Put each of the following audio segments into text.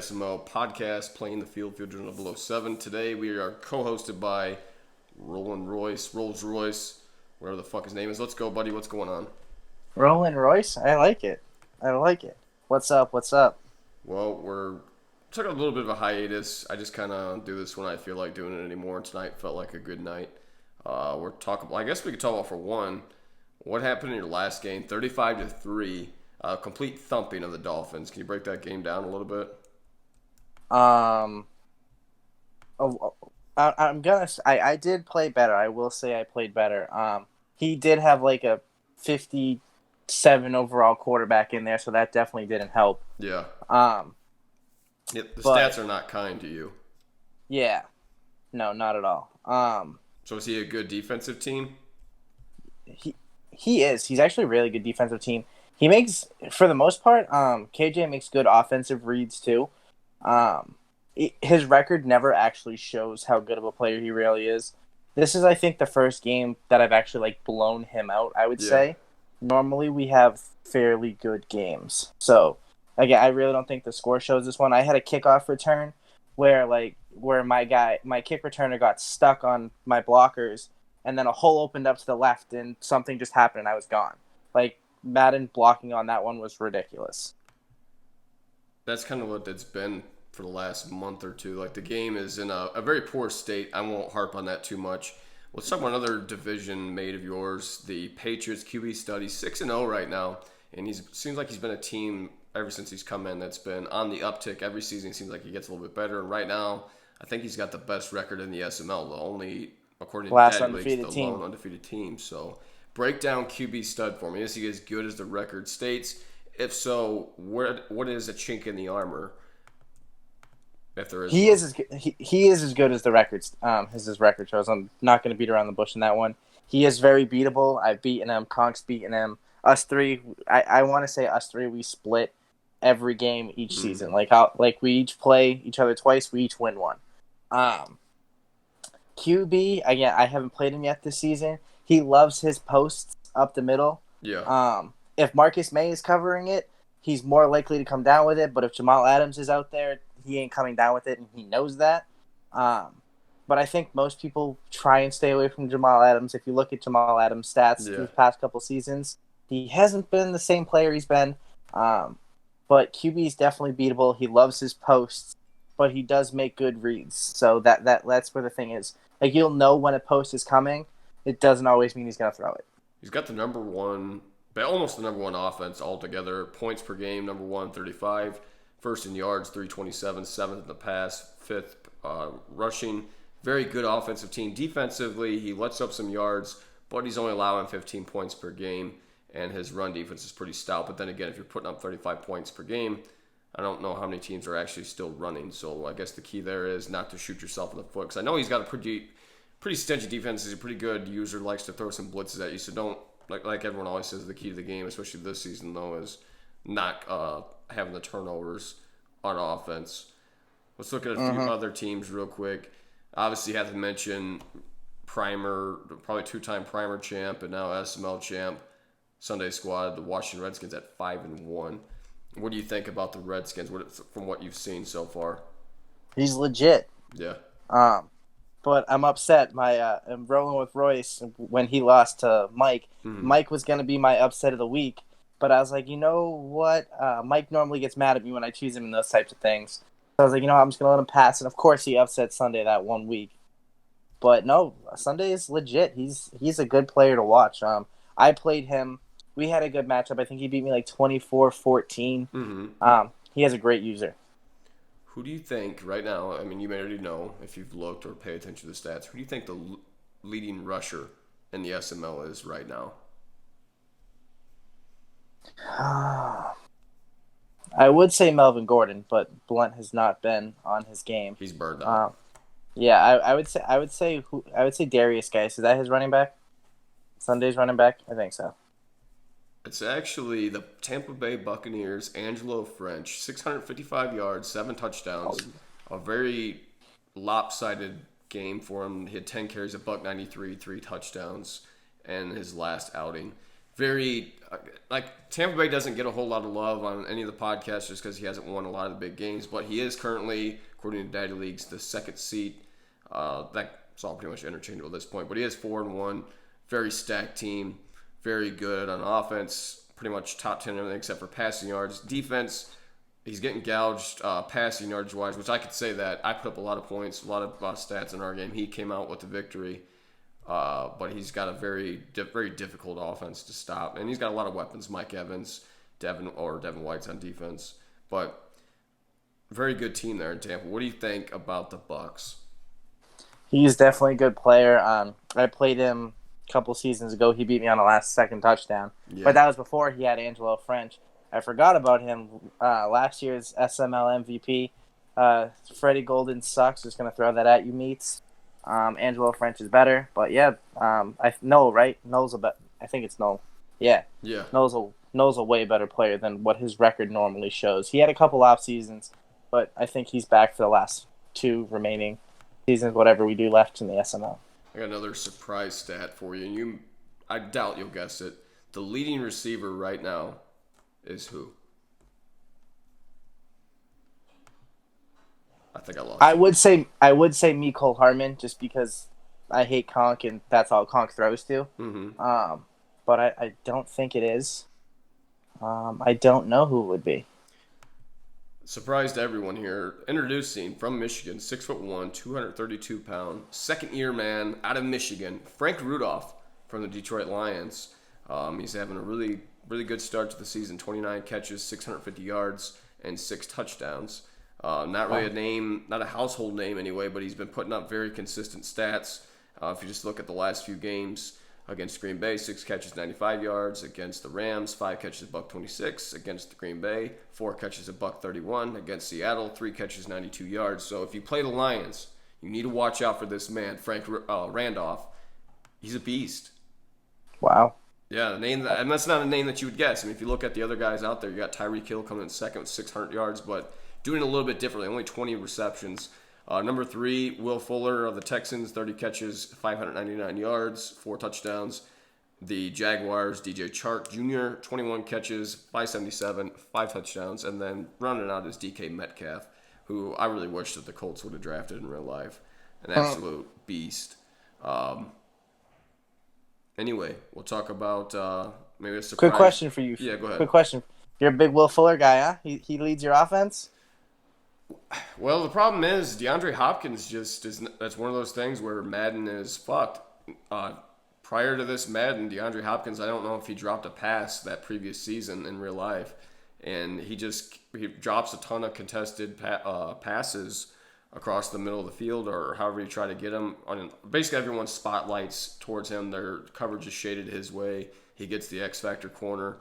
SML podcast, Playing the Field Journal 007. Today we are co-hosted by Rollin Rolls Royce, whatever the fuck his name is. Let's go, buddy. What's going on? Rollin Royce? I like it. I like it. What's up? What's up? Well, we're took a little bit of a hiatus. I just kind of do this when I feel like doing it anymore. Tonight felt like a good night. We're talking. Well, I guess we could talk about for one, what happened in your last game, 35-3, complete thumping of the Dolphins. Can you break that game down a little bit? Um, I did play better. I will say I played better. He did have like a 57 overall quarterback in there, so that definitely didn't help. Yeah. Um, The stats are not kind to you. yeah, no, not at all. So is he a good defensive team? He is. He's actually a really good defensive team. He makes, for the most part, KJ makes good offensive reads too. His record never actually shows how good of a player he really is. This is, I think, the first game that I've actually blown him out, I would say. Normally we have fairly good games. So, again, I really don't think the score shows this one. I had a kickoff return where my kick returner got stuck on my blockers, and then a hole opened up to the left, and something just happened, and I was gone. Madden blocking on that one was ridiculous. That's kind of what it's been for the last month or two. The game is in a very poor state. I won't harp on that too much. Let's talk about another division mate of yours, the Patriots QB study, 6-0 right now, and seems like he's been a team ever since he's come in that's been on the uptick. Every season it seems like he gets a little bit better, and right now I think he's got the best record in the SML, the only, according to Last Daddy Leaks, undefeated the team. lone undefeated team. So break down QB stud for me. Is he as good as the record states? If so, what is a chink in the armor? If there is, he is as good as the records. His record shows. I'm not going to beat around the bush in that one. He is very beatable. I've beaten him. Conk's beaten him. Us three. I want to say us three. We split every game each season. We each play each other twice. We each win one. QB again. I haven't played him yet this season. He loves his posts up the middle. Yeah. If Marcus May is covering it, he's more likely to come down with it. But if Jamal Adams is out there, he ain't coming down with it, and he knows that. But I think most people try and stay away from Jamal Adams. If you look at Jamal Adams' stats through the past couple seasons, he hasn't been the same player he's been. But QB is definitely beatable. He loves his posts, but he does make good reads. So that's where the thing is. You'll know when a post is coming. It doesn't always mean he's going to throw it. He's got almost the number one offense altogether. Points per game, number 135. First in yards, 327. Seventh in the pass. Fifth rushing. Very good offensive team. Defensively, he lets up some yards, but he's only allowing 15 points per game, and his run defense is pretty stout. But then again, if you're putting up 35 points per game, I don't know how many teams are actually still running. So I guess the key there is not to shoot yourself in the foot. Because I know he's got a pretty stingy defense. He's a pretty good user, likes to throw some blitzes at you. So don't, like everyone always says, the key to the game, especially this season, though, is not having the turnovers on offense. Let's look at a few other teams real quick. Obviously, you have to mention Primer, probably two-time Primer champ, and now SML champ, Sunday squad, the Washington Redskins at 5-1. What do you think about the Redskins from what you've seen so far? He's legit. Yeah. But I'm upset. I'm rolling with Royce when he lost to Mike. Mm-hmm. Mike was going to be my upset of the week. But I was like, you know what? Mike normally gets mad at me when I choose him in those types of things. So I was like, I'm just going to let him pass. And, of course, he upset Sunday that 1 week. But, no, Sunday is legit. He's a good player to watch. I played him. We had a good matchup. I think he beat me 24-14. Mm-hmm. He has a great user. Who do you think right now, I mean, you may already know if you've looked or paid attention to the stats, who do you think the leading rusher in the SML is right now? I would say Melvin Gordon, but Blunt has not been on his game. He's burned out. Yeah, I would say Darius Geis. Is that his running back? Sunday's running back? I think so. It's actually the Tampa Bay Buccaneers, Angelo French, 655 yards, 7 touchdowns. A very lopsided game for him. He had 10 carries, $193, 3 touchdowns in his last outing. very like Tampa Bay doesn't get a whole lot of love on any of the podcasts just because he hasn't won a lot of the big games, but he is currently, according to Daddy Leagues, the second seed. That's all pretty much interchangeable at this point, but he is 4-1, very stacked team, very good on offense, pretty much top 10 in everything except for passing yards. Defense, he's getting gouged passing yards wise, which I could say that I put up a lot of points, a lot of stats in our game. He came out with the victory. But he's got a very difficult offense to stop, and he's got a lot of weapons. Mike Evans, Devin White's on defense, but very good team there in Tampa. What do you think about the Bucs? He's definitely a good player. I played him a couple seasons ago. He beat me on a last-second touchdown, but that was before he had Angelo French. I forgot about him. Last year's SML MVP. Freddie Golden sucks. Just gonna throw that at you, meats. Angelo French is better, but yeah, Noel, right? Noel's I think it's Noel. Yeah. Noel's a way better player than what his record normally shows. He had a couple off seasons, but I think he's back for the last 2 remaining seasons, whatever we do left in the SML. I got another surprise stat for you, and I doubt you'll guess it. The leading receiver right now is who? I think I lost. I would say Mecole Hardman just because I hate Conk and that's all Conk throws to. Mm-hmm. But I don't think it is. I don't know who it would be. Surprised everyone here. Introducing from Michigan, 6'1", 232-pound, second-year man out of Michigan, Frank Rudolph from the Detroit Lions. He's having a really good start to the season. 29 catches, 650 yards, and 6 touchdowns. Not really a name, not a household name anyway, but he's been putting up very consistent stats. If you just look at the last few games against Green Bay, 6 catches, 95 yards. Against the Rams, 5 catches, $126. Against the Green Bay, 4 catches, $131. Against Seattle, 3 catches, 92 yards. So if you play the Lions, you need to watch out for this man, Frank Randolph. He's a beast. Wow. Yeah, and that's not a name that you would guess. I mean, if you look at the other guys out there, you got Tyreek Hill coming in second with 600 yards, but doing it a little bit differently, only 20 receptions. Number 3, Will Fuller of the Texans, 30 catches, 599 yards, 4 touchdowns. The Jaguars, DJ Chark Jr., 21 catches, 577, 5 touchdowns. And then rounding out is DK Metcalf, who I really wish that the Colts would have drafted in real life. An absolute beast. Anyway, we'll talk about maybe a surprise. Quick question for you. Yeah, go ahead. Quick question. You're a big Will Fuller guy, huh? He leads your offense? Well, the problem is DeAndre Hopkins that's one of those things where Madden is fucked. Prior to this Madden, DeAndre Hopkins, I don't know if he dropped a pass that previous season in real life, and he drops a ton of contested passes across the middle of the field, or however you try to get him. Basically, everyone spotlights towards him. Their coverage is shaded his way. He gets the X Factor corner.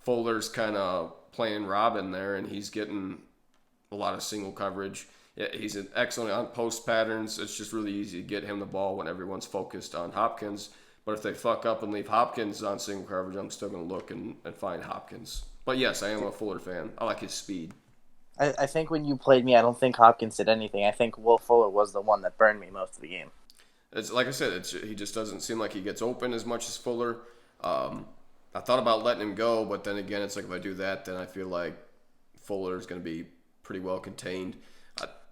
Fuller's kind of playing Robin there, and he's getting a lot of single coverage. Yeah, he's an excellent on post patterns. It's just really easy to get him the ball when everyone's focused on Hopkins. But if they fuck up and leave Hopkins on single coverage, I'm still going to look and find Hopkins. But yes, I am a Fuller fan. I like his speed. I think when you played me, I don't think Hopkins did anything. I think Will Fuller was the one that burned me most of the game. It's like I said, he just doesn't seem like he gets open as much as Fuller. I thought about letting him go, but then again, it's like if I do that, then I feel like Fuller is going to be pretty well contained.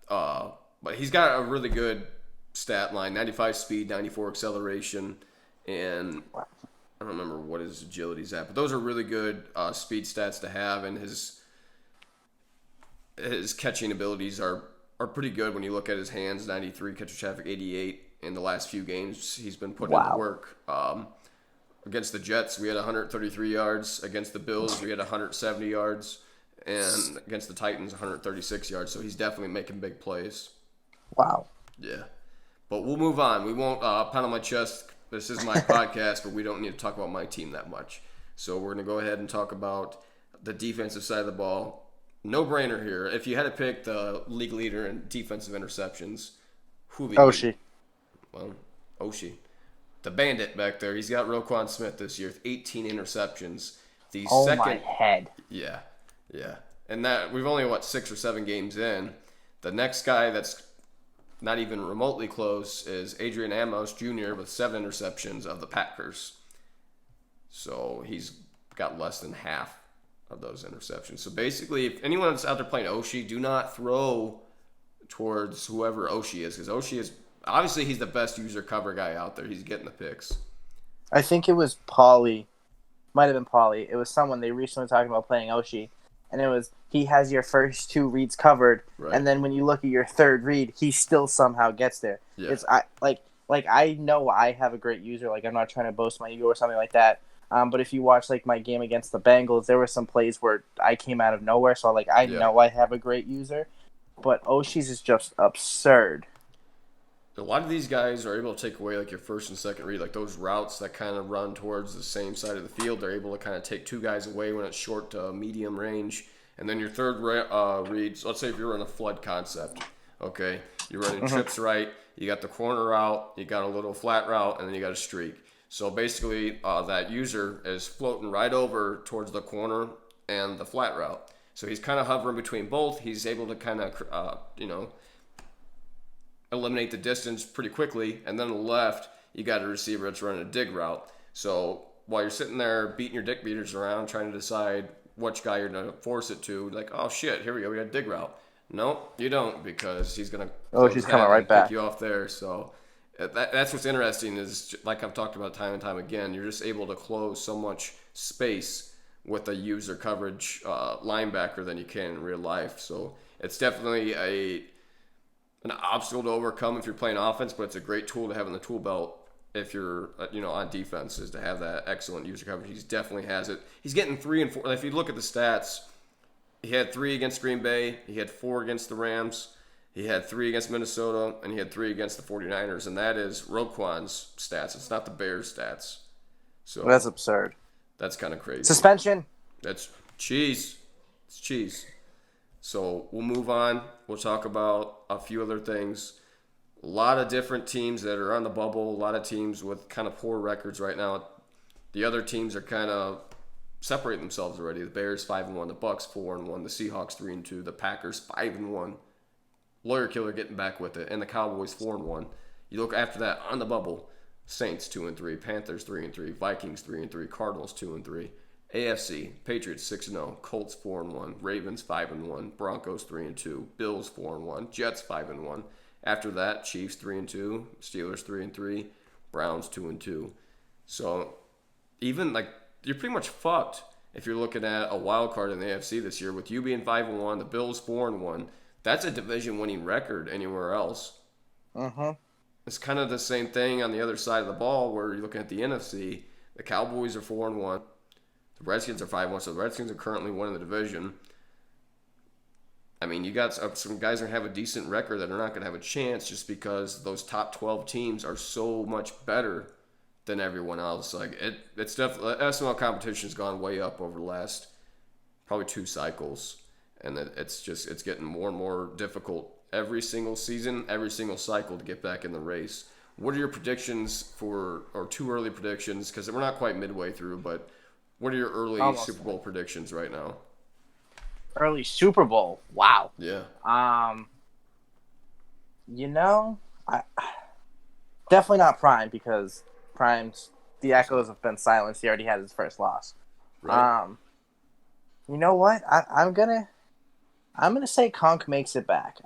But he's got a really good stat line, 95 speed, 94 acceleration, and I don't remember what his agility's at, but those are really good speed stats to have, and his catching abilities are pretty good when you look at his hands, 93, catch traffic 88. In the last few games, he's been putting in the work. Against the Jets, we had 133 yards. Against the Bills, we had 170 yards. And against the Titans, 136 yards. So he's definitely making big plays. Wow. Yeah. But we'll move on. We won't pound on my chest. This is my podcast, but we don't need to talk about my team that much. So we're going to go ahead and talk about the defensive side of the ball. No-brainer here. If you had to pick the league leader in defensive interceptions, who would be Oshie. Well, Oshie. The bandit back there. He's got Roquan Smith this year with 18 interceptions. My head. Yeah. Yeah. And that we've only, 6 or 7 games in. The next guy that's not even remotely close is Adrian Amos Jr. with 7 interceptions of the Packers. So he's got less than half of those interceptions. So basically, if anyone that's out there playing Oshie, do not throw towards whoever Oshie is, because Oshie is obviously he's the best user cover guy out there. He's getting the picks. I think it was Paulie. Might have been Paulie. It was someone they recently talking about playing Oshie, and it was he has your first two reads covered, Right. and then when you look at your third read, he still somehow gets there. Yeah. It's like I know I have a great user. Like I'm not trying to boast my ego or something like that. But if you watch like my game against the Bengals, there were some plays where I came out of nowhere. So like I know I have a great user, but Oshie's is just absurd. A lot of these guys are able to take away like your first and second read, like those routes that kind of run towards the same side of the field. They're able to kind of take two guys away when it's short to medium range, and then your third reads. Let's say if you're running a flood concept, okay, you're running trips right. You got the corner route, you got a little flat route, and then you got a streak. So basically, that user is floating right over towards the corner and the flat route. So he's kind of hovering between both. He's able to kind of, eliminate the distance pretty quickly. And then on the left, you got a receiver that's running a dig route. So while you're sitting there beating your dick beaters around trying to decide which guy you're going to force it to, like, oh shit, here we go, we got a dig route. No, you don't, because he's going to She's coming right back. pick you off there. So that's what's interesting is, like I've talked about time and time again, you're just able to close so much space with a user coverage linebacker than you can in real life. So it's definitely an obstacle to overcome if you're playing offense, but it's a great tool to have in the tool belt if you're on defense, is to have that excellent user coverage. He definitely has it. He's getting 3 and 4. If you look at the stats, he had 3 against Green Bay, he had 4 against the Rams, he had 3 against Minnesota, and he had 3 against the 49ers, and that is Roquan's stats. It's not the Bears' stats. So that's absurd. That's kind of crazy. Suspension. That's cheese. It's cheese. So we'll move on. We'll talk about a few other things. A lot of different teams that are on the bubble. A lot of teams with kind of poor records right now. The other teams are kind of separating themselves already. The Bears 5-1, the Bucks 4-1, the Seahawks 3-2, the Packers 5-1. Lawyer Killer getting back with it, and the Cowboys 4-1. You look after that on the bubble: Saints 2-3, Panthers 3-3, Vikings 3-3, Cardinals 2-3. AFC, Patriots 6-0, Colts 4-1, Ravens 5-1, Broncos 3-2, Bills 4-1, Jets 5-1. After that, Chiefs 3-2, Steelers 3-3, Browns 2-2. So even like you're pretty much fucked if you're looking at a wild card in the AFC this year with you being 5-1, the Bills 4-1. That's a division-winning record anywhere else. It's kind of the same thing on the other side of the ball where you're looking at the NFC. The Cowboys are 4-1. The Redskins are 5-1, so the Redskins are currently winning the division. I mean, you got some guys that have a decent record that are not going to have a chance just because those top 12 teams are so much better than everyone else. Like it's definitely SML competition has gone way up over the last probably 2 cycles, and it's getting more and more difficult every single season, every single cycle to get back in the race. What are your predictions or 2 early predictions? Because we're not quite midway through, but what are your early Super Bowl predictions right now? Early Super Bowl. Wow. Yeah. I definitely not Prime, because the echoes have been silenced. He already had his first loss. Right. You know what? I'm gonna say Conk makes it back.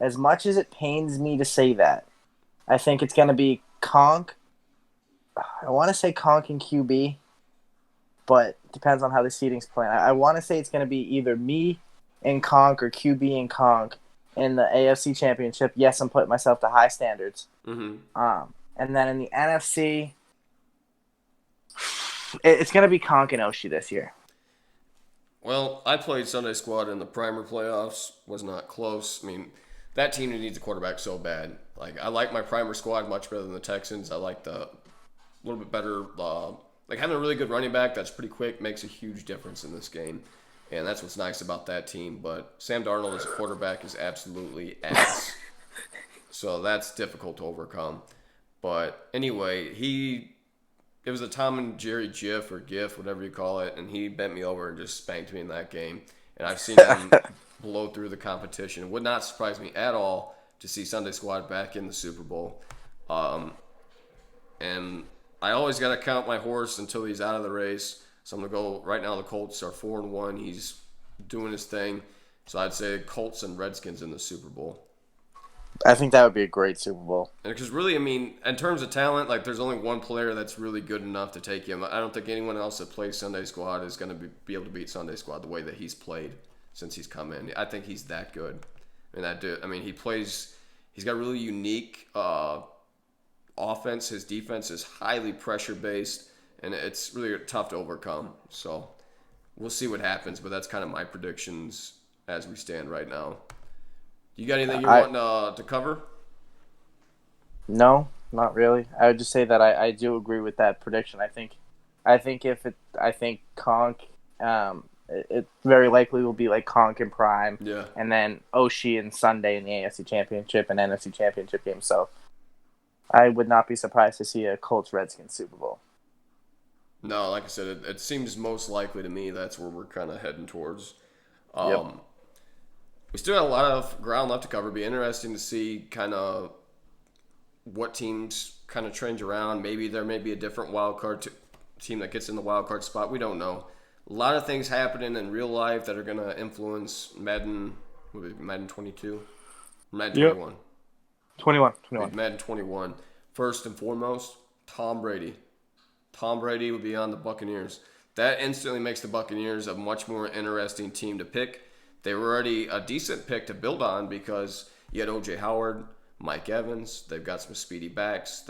As much as it pains me to say that, I think it's gonna be Conk. I want to say Conk and QB, but it depends on how the seeding's playing. I want to say it's going to be either me and Conk or QB and Conk in the AFC Championship. Yes, I'm putting myself to high standards. And then in the NFC, it's going to be Conk and Oshie this year. Well, I played Sunday Squad in the Primer playoffs. Was not close. I mean, that team needs a quarterback so bad. Like, I like my Primer squad much better than the Texans. I like the little bit better. Like having a really good running back that's pretty quick makes a huge difference in this game, and that's what's nice about that team. But Sam Darnold as a quarterback is absolutely ass, so that's difficult to overcome. But anyway, it was a Tom and Jerry GIF or GIF, whatever you call it, and he bent me over and just spanked me in that game. And I've seen him blow through the competition. It would not surprise me at all to see Sunday Squad back in the Super Bowl. And I always got to count my horse until he's out of the race. So I'm gonna go right now. The Colts are 4-1. He's doing his thing. So I'd say Colts and Redskins in the Super Bowl. I think that would be a great Super Bowl. And because really, I mean, in terms of talent, like there's only one player that's really good enough to take him. I don't think anyone else that plays Sunday Squad is going to be able to beat Sunday Squad the way that he's played since he's come in. I think he's that good. And that dude, I mean, he plays. He's got really unique offense. His defense is highly pressure based, and it's really tough to overcome. So we'll see what happens, but that's kind of my predictions as we stand right now. You got anything you want to cover? No, not really. I would just say that I do agree with that prediction. I think Conk, it very likely will be like Conk and Prime, Yeah. and then Oshie and Sunday in the AFC Championship and NFC Championship game. So I would not be surprised to see a Colts Redskins Super Bowl. No, like I said, it seems most likely to me that's where we're kind of heading towards. Yep. We still got a lot of ground left to cover. Be interesting to see kind of what teams kind of trend around. Maybe there may be a different wild card team that gets in the wild card spot. We don't know. A lot of things happening in real life that are going to influence Madden. Madden 22, Madden 21. 21. Madden 21. First and foremost, Tom Brady. Tom Brady would be on the Buccaneers. That instantly makes the Buccaneers a much more interesting team to pick. They were already a decent pick to build on because you had O.J. Howard, Mike Evans. They've got some speedy backs,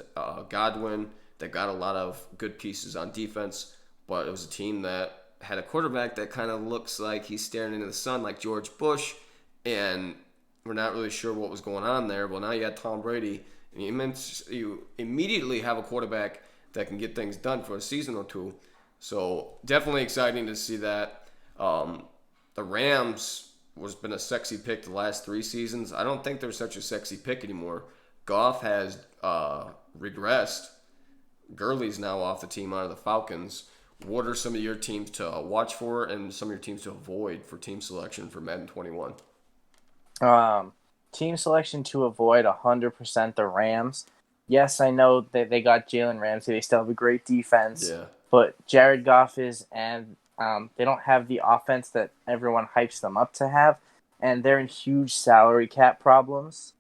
Godwin. They've got a lot of good pieces on defense, but it was a team that had a quarterback that kind of looks like he's staring into the sun like George Bush, and we're not really sure what was going on there. Well, now you got Tom Brady, and you immediately have a quarterback that can get things done for a season or two. So definitely exciting to see that. The Rams has been a sexy pick the last 3 seasons. I don't think they're such a sexy pick anymore. Goff has regressed. Gurley's now off the team out of the Falcons. What are some of your teams to watch for and some of your teams to avoid for team selection for Madden 21? Team selection to avoid 100% the Rams. Yes, I know that they got Jalen Ramsey. They still have a great defense. Yeah. But Jared Goff and they don't have the offense that everyone hypes them up to have, and they're in huge salary cap problems.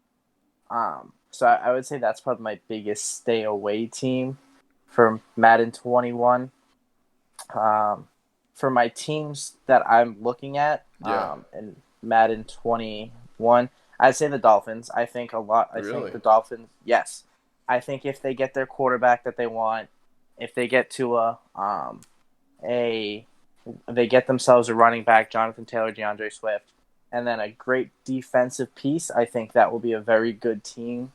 So I would say that's probably my biggest stay away team for Madden 21. For my teams that I'm looking at in Madden 21, I'd say the Dolphins. I think a lot. I think the Dolphins. Yes, I think if they get their quarterback that they want, if they get to they get themselves a running back, Jonathan Taylor, DeAndre Swift, and then a great defensive piece, I think that will be a very good team,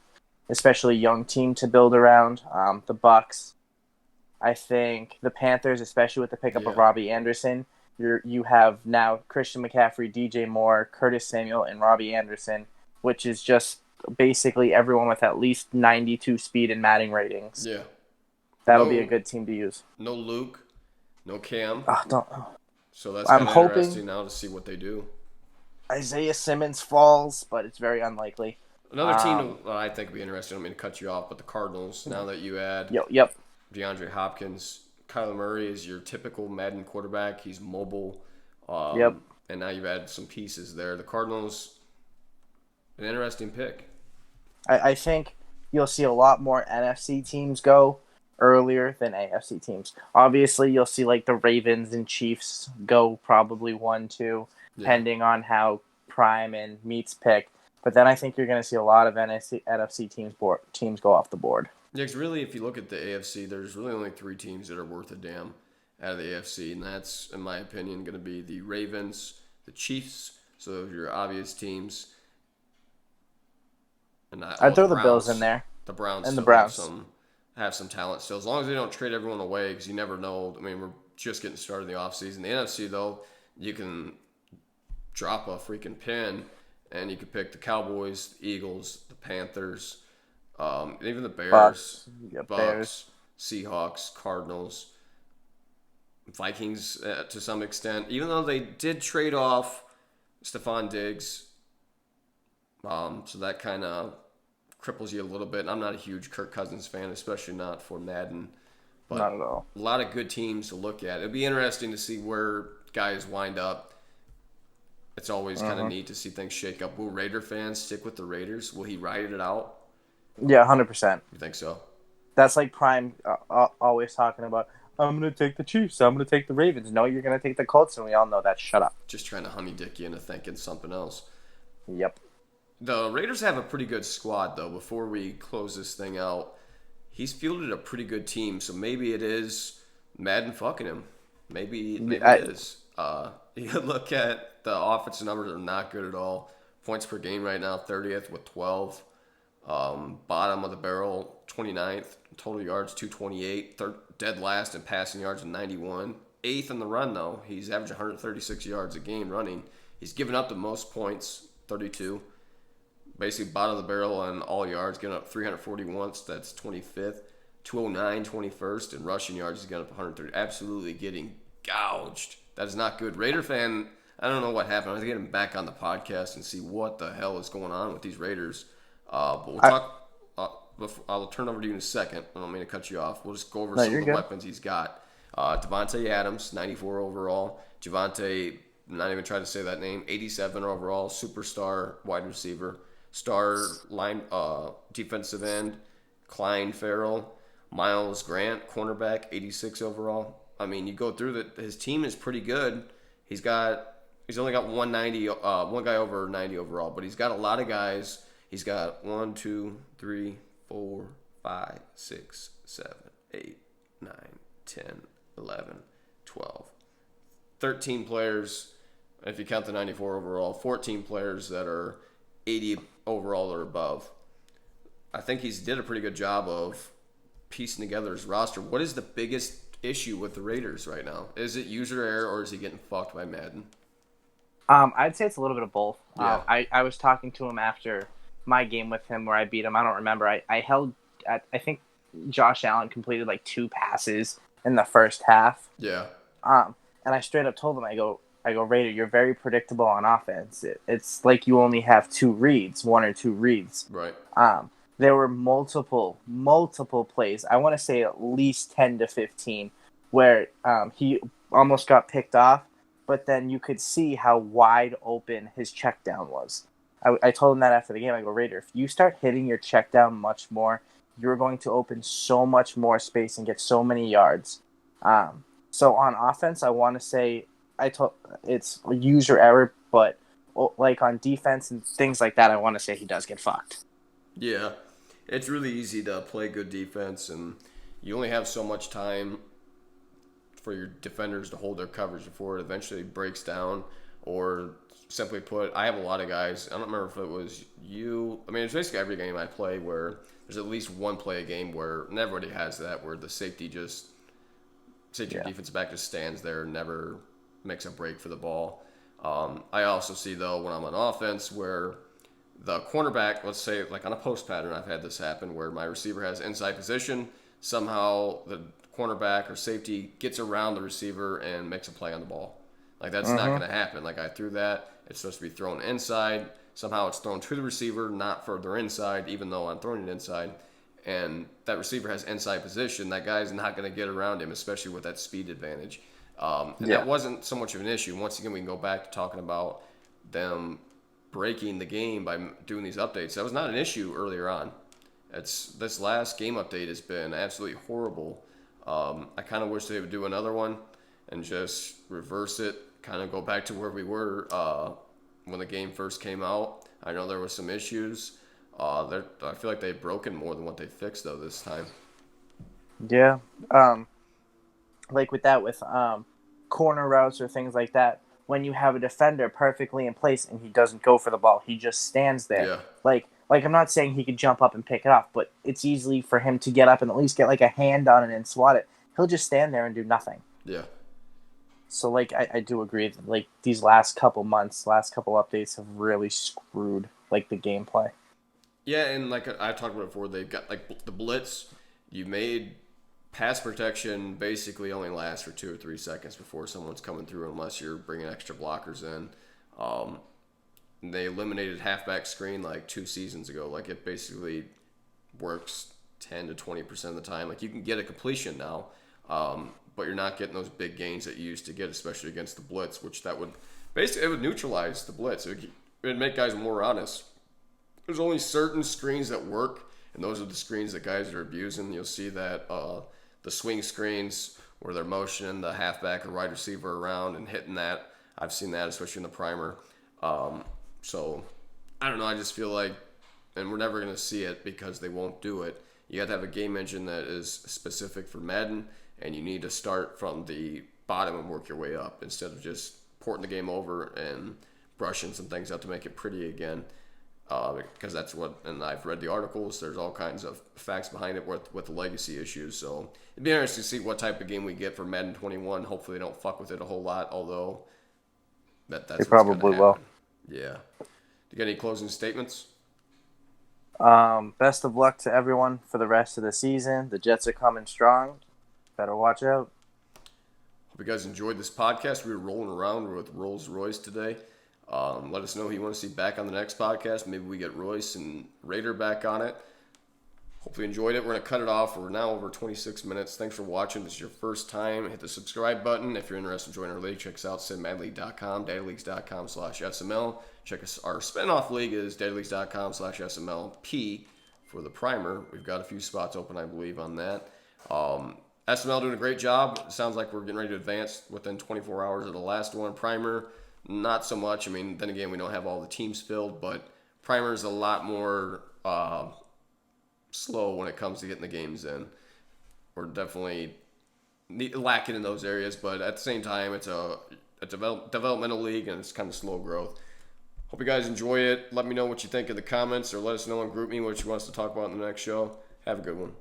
especially a young team to build around. The Bucks, I think the Panthers, especially with the pickup of Robbie Anderson, you have now Christian McCaffrey, DJ Moore, Curtis Samuel, and Robbie Anderson, which is just basically everyone with at least 92 speed and Madden ratings. Yeah. That'll be a good team to use. No Luke, no Cam. So that's I'm kind of hoping interesting now to see what they do. Isaiah Simmons falls, but it's very unlikely. Another team I think would be interesting, I mean to cut you off, but the Cardinals, now that you add DeAndre Hopkins, Kyler Murray is your typical Madden quarterback. He's mobile. And now you've added some pieces there. The Cardinals, an interesting pick. I think you'll see a lot more NFC teams go earlier than AFC teams. Obviously, you'll see like the Ravens and Chiefs go probably 1-2, depending on how Prime and Meats pick. But then I think you're going to see a lot of NFC teams go off the board. Yeah, because really, if you look at the AFC, there's really only 3 teams that are worth a damn out of the AFC, and that's, in my opinion, going to be the Ravens, the Chiefs. So those are your obvious teams. And I'd throw the Bills in there. The Browns and the Browns have some talent still, as long as they don't trade everyone away, because you never know. I mean, we're just getting started in the offseason. The NFC, though, you can drop a freaking pin, and you can pick the Cowboys, the Eagles, the Panthers, even the Bears, Bucks, Seahawks, Cardinals, Vikings to some extent. Even though they did trade off Stephon Diggs, so that kind of cripples you a little bit. And I'm not a huge Kirk Cousins fan, especially not for Madden. but Not at all. a lot of good teams to look at. It'll be interesting to see where guys wind up. It's always kind of neat to see things shake up. Will Raider fans stick with the Raiders? Will he ride it out? Yeah, 100%. You think so? That's like Prime always talking about, I'm going to take the Chiefs. I'm going to take the Ravens. No, you're going to take the Colts, and we all know that. Shut up. Just trying to honey dick you into thinking something else. Yep. The Raiders have a pretty good squad, though. Before we close this thing out, he's fielded a pretty good team, so maybe it is Madden fucking him. Maybe it is. You look at the offensive numbers are not good at all. Points per game right now, 30th with 12. Bottom of the barrel, 29th. Total yards, 228. Dead last in passing yards, 91. 8th in the run, though. He's averaging 136 yards a game running. He's given up the most points, 32. Basically, bottom of the barrel on all yards, getting up 340 once. That's 25th. 209, 21st. And rushing yards, he's getting up 130. Absolutely getting gouged. That is not good. Raider fan, I don't know what happened. I have to get him back on the podcast and see what the hell is going on with these Raiders. But we'll talk. I'll turn over to you in a second. I don't mean to cut you off. We'll just go over some of the weapons he's got. Devontae Adams, 94 overall. Javonte, not even trying to say that name, 87 overall. Superstar wide receiver. Star line defensive end, Klein Farrell. Miles Grant, cornerback, 86 overall. I mean, you go through that. His team is pretty good. He's only got 190, one guy over 90 overall, but he's got a lot of guys. He's got 1, 2, 3, 4, 5, 6, 7, 8, 9, 10, 11, 12, 13 players. If you count the 94 overall, 14 players that are 80 overall or above. I think he's did a pretty good job of piecing together his roster. What is the biggest issue with the Raiders right now? Is it user error or is he getting fucked by Madden? I'd say it's a little bit of both. Yeah. I was talking to him after my game with him where I beat him. I don't remember. I held at, I think Josh Allen completed like 2 passes in the first half. Yeah. And I straight up told him, I go, Raider, you're very predictable on offense. It's like you only have 1 or 2 reads. Right. There were multiple plays. I want to say at least 10 to 15 where he almost got picked off, but then you could see how wide open his check down was. I told him that after the game. I go, Raider, if you start hitting your check down much more, you're going to open so much more space and get so many yards. So on offense, I want to say it's user error, but like on defense and things like that, I want to say he does get fucked. Yeah, it's really easy to play good defense, and you only have so much time for your defenders to hold their coverage before it eventually breaks down. Or simply put, I have a lot of guys. I don't remember if it was you. I mean, it's basically every game I play where there's at least one play a game where, and everybody has that, where the safety defensive back just stands there and never makes a break for the ball. I also see, though, when I'm on offense where the cornerback, let's say, like on a post pattern, I've had this happen where my receiver has inside position. Somehow the cornerback or safety gets around the receiver and makes a play on the ball. Like, that's not going to happen. Like, I threw that. It's supposed to be thrown inside. Somehow it's thrown to the receiver, not further inside, even though I'm throwing it inside. And that receiver has inside position. That guy's not going to get around him, especially with that speed advantage. That wasn't so much of an issue. Once again, we can go back to talking about them breaking the game by doing these updates. That was not an issue earlier on. This last game update has been absolutely horrible. I kind of wish they would do another one and just reverse it, kind of go back to where we were when the game first came out. I know there were some issues. I feel like they've broken more than what they fixed, though, this time. Yeah. Like with corner routes or things like that, when you have a defender perfectly in place and he doesn't go for the ball, he just stands there. Yeah. Like I'm not saying he could jump up and pick it off, but it's easy for him to get up and at least get like a hand on it and swat it. He'll just stand there and do nothing. Yeah. So like I do agree that like these last couple updates have really screwed like the gameplay. Yeah, and like I talked about before, they've got like the blitz. You made pass protection basically only lasts for 2 or 3 seconds before someone's coming through, unless you're bringing extra blockers in. They eliminated halfback screen like 2 seasons ago. Like, it basically works 10 to 20% of the time. Like, you can get a completion now, but you're not getting those big gains that you used to get, especially against the blitz, which that would basically it would neutralize the blitz. It'd make guys more honest. There's only certain screens that work, and those are the screens that guys are abusing. You'll see that the swing screens where they're motioning the halfback or wide receiver around and hitting that. I've seen that, especially in the primer. So I don't know. I just feel like, and we're never going to see it because they won't do it. You have to have a game engine that is specific for Madden, and you need to start from the bottom and work your way up instead of just porting the game over and brushing some things out to make it pretty again. Because that's what, and I've read the articles. There's all kinds of facts behind it with the legacy issues. So it'd be interesting to see what type of game we get for Madden 21. Hopefully, they don't fuck with it a whole lot. Although that's They what's probably gonna will. happen. Yeah. Do you got any closing statements? Best of luck to everyone for the rest of the season. The Jets are coming strong. Better watch out. Hope you guys enjoyed this podcast. We were rolling around with Rolls Royce today. Let us know who you want to see back on the next podcast. Maybe we get Royce and Raider back on it. Hopefully you enjoyed it. We're going to cut it off. We're now over 26 minutes. Thanks for watching. If this is your first time, hit the subscribe button. If you're interested in joining our league, check us out, sidmadleague.com, daddyleagues.com/SML. Check us. Our spinoff league is daddyleagues.com/SMLP for the primer. We've got a few spots open, I believe, on that. SML doing a great job. It sounds like we're getting ready to advance within 24 hours of the last one. Primer, not so much. I mean, then again, we don't have all the teams filled, but primer is a lot more slow when it comes to getting the games in. We're definitely lacking in those areas, but at the same time, it's a developmental league and it's kind of slow growth. Hope you guys enjoy it. Let me know what you think in the comments, or let us know on GroupMe what you want us to talk about in the next show. Have a good one.